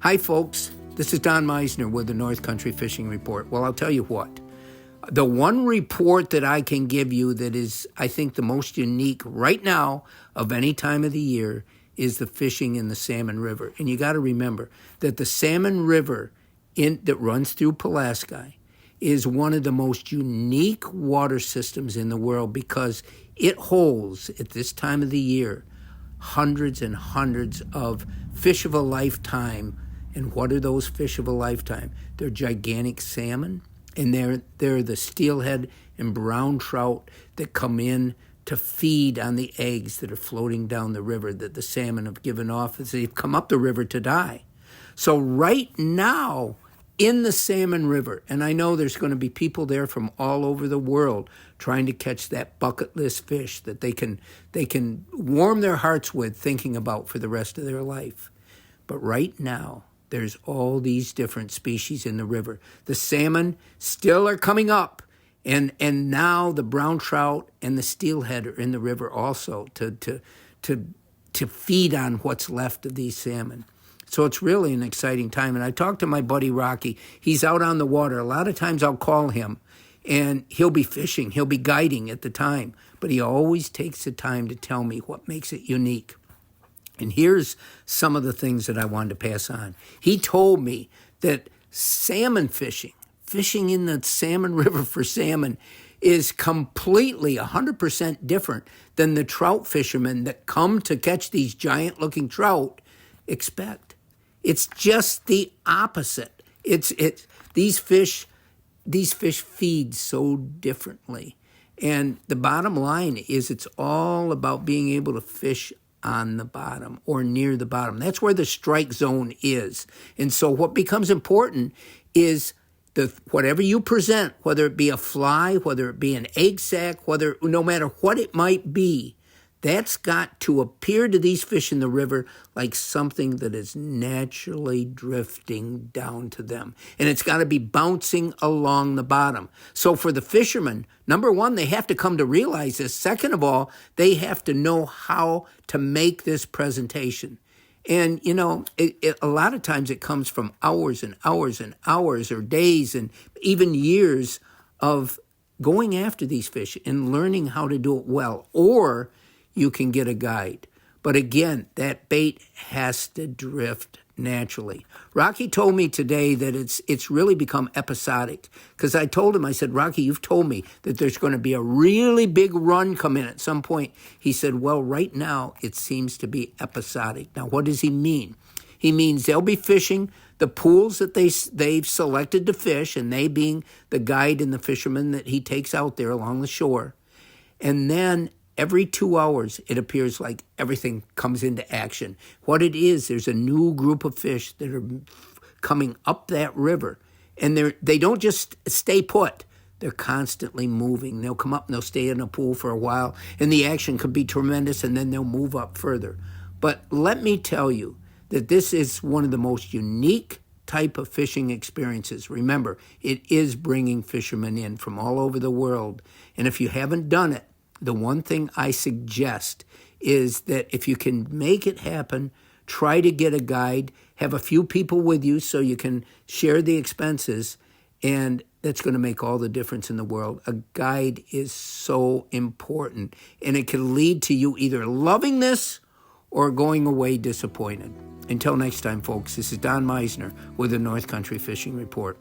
Hi, folks. This is Don Meissner with the North Country Fishing Report. Well, I'll tell you what. The one report that I can give you that is, I think, the most unique right now of any time of the year is the fishing in the Salmon River. And you got to remember that the Salmon River that runs through Pulaski is one of the most unique water systems in the world because it holds, at this time of the year, hundreds and hundreds of fish of a lifetime. And what are those fish of a lifetime? They're gigantic salmon, and they're the steelhead and brown trout that come in to feed on the eggs that are floating down the river that the salmon have given off as they've come up the river to die. So right now, in the Salmon River, and I know there's going to be people there from all over the world trying to catch that bucket list fish that they can warm their hearts with thinking about for the rest of their life. But right now, there's all these different species in the river. The salmon still are coming up, and now the brown trout and the steelhead are in the river also to feed on what's left of these salmon. So it's really an exciting time. And I talked to my buddy Rocky. He's out on the water. A lot of times I'll call him, and he'll be fishing. He'll be guiding at the time. But he always takes the time to tell me what makes it unique. And here's some of the things that I wanted to pass on. He told me that salmon fishing in the Salmon River for salmon, is completely 100% different than the trout fishermen that come to catch these giant-looking trout expect. It's just the opposite. These fish feed so differently. And the bottom line is it's all about being able to fish on the bottom or near the bottom. That's where the strike zone is. And so what becomes important is whatever you present, whether it be a fly, whether it be an egg sac, no matter what it might be, that's got to appear to these fish in the river like something that is naturally drifting down to them. And it's got to be bouncing along the bottom. So for the fishermen, number one, they have to come to realize this. Second of all, they have to know how to make this presentation. And, a lot of times it comes from hours and hours and hours or days and even years of going after these fish and learning how to do it well. Or you can get a guide. But again, that bait has to drift naturally. Rocky told me today that it's really become episodic because I told him, I said, Rocky, you've told me that there's going to be a really big run come in at some point. He said, well, right now it seems to be episodic. Now, what does he mean? He means they'll be fishing the pools that they've selected to fish, and they being the guide and the fisherman that he takes out there along the shore. And then every 2 hours, it appears like everything comes into action. What it is, there's a new group of fish that are coming up that river, and they don't just stay put. They're constantly moving. They'll come up and they'll stay in a pool for a while, and the action could be tremendous, and then they'll move up further. But let me tell you that this is one of the most unique type of fishing experiences. Remember, it is bringing fishermen in from all over the world, and if you haven't done it, the one thing I suggest is that if you can make it happen, try to get a guide, have a few people with you so you can share the expenses, and that's going to make all the difference in the world. A guide is so important, and it can lead to you either loving this or going away disappointed. Until next time, folks, this is Don Meissner with the North Country Fishing Report.